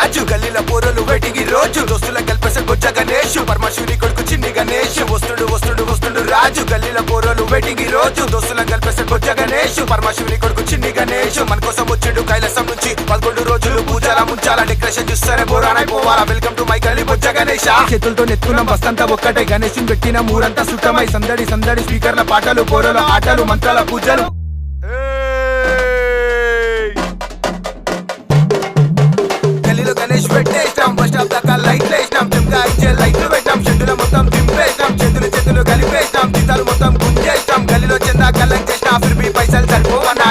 రాజు గల్లీల పోరలు waiting ఈ రోజు దోస్తుల కలిపేసే బొజ్జ గణేష్ పరమశివుని కొడుకు చిన్ని గణేష్ వస్తుడు వస్తుడు వస్తుడు రాజు గల్లీల పోరలు వెయిటింగ్ ఈ రోజు దోస్తుల కలిపేసే బొజ్జ గణేష్ పరమశివుని కొడుకు చిన్ని గణేష్ మన కోసం వచ్చిండు కైలాసం నుంచి 11 రోజులు పూజల ముంచాల డెకరేషన్ చూస్తేనే బోరానైపోవాలా వెల్కమ్ టు మై గల్లీ బొజ్జ గణేష్ చేతులతో నెత్తుకున్నాం బస్తంతా ఒక్కటే గణేష్ పెట్టిన మూరంతా సుఖమై సందడి సందడి స్పీకర్ల పాటలు పోరల ఆటలు మంత్రాల పూజలు గణేష్ పెట్టేస్తాం బస్ స్టాప్ దాకా లైట్లు వేసినాం చెంగా ఇచ్చే లైట్లు పెట్టాం చెట్టుల మొత్తం దింపేస్తాం చేతులు కలిపేస్తాం జీతాలు మొత్తం గుంజేస్తాం గల్లీలో చందా కలెక్ట్ చేసినా ఫిర్ బి పైసలు సరిపోవన్నా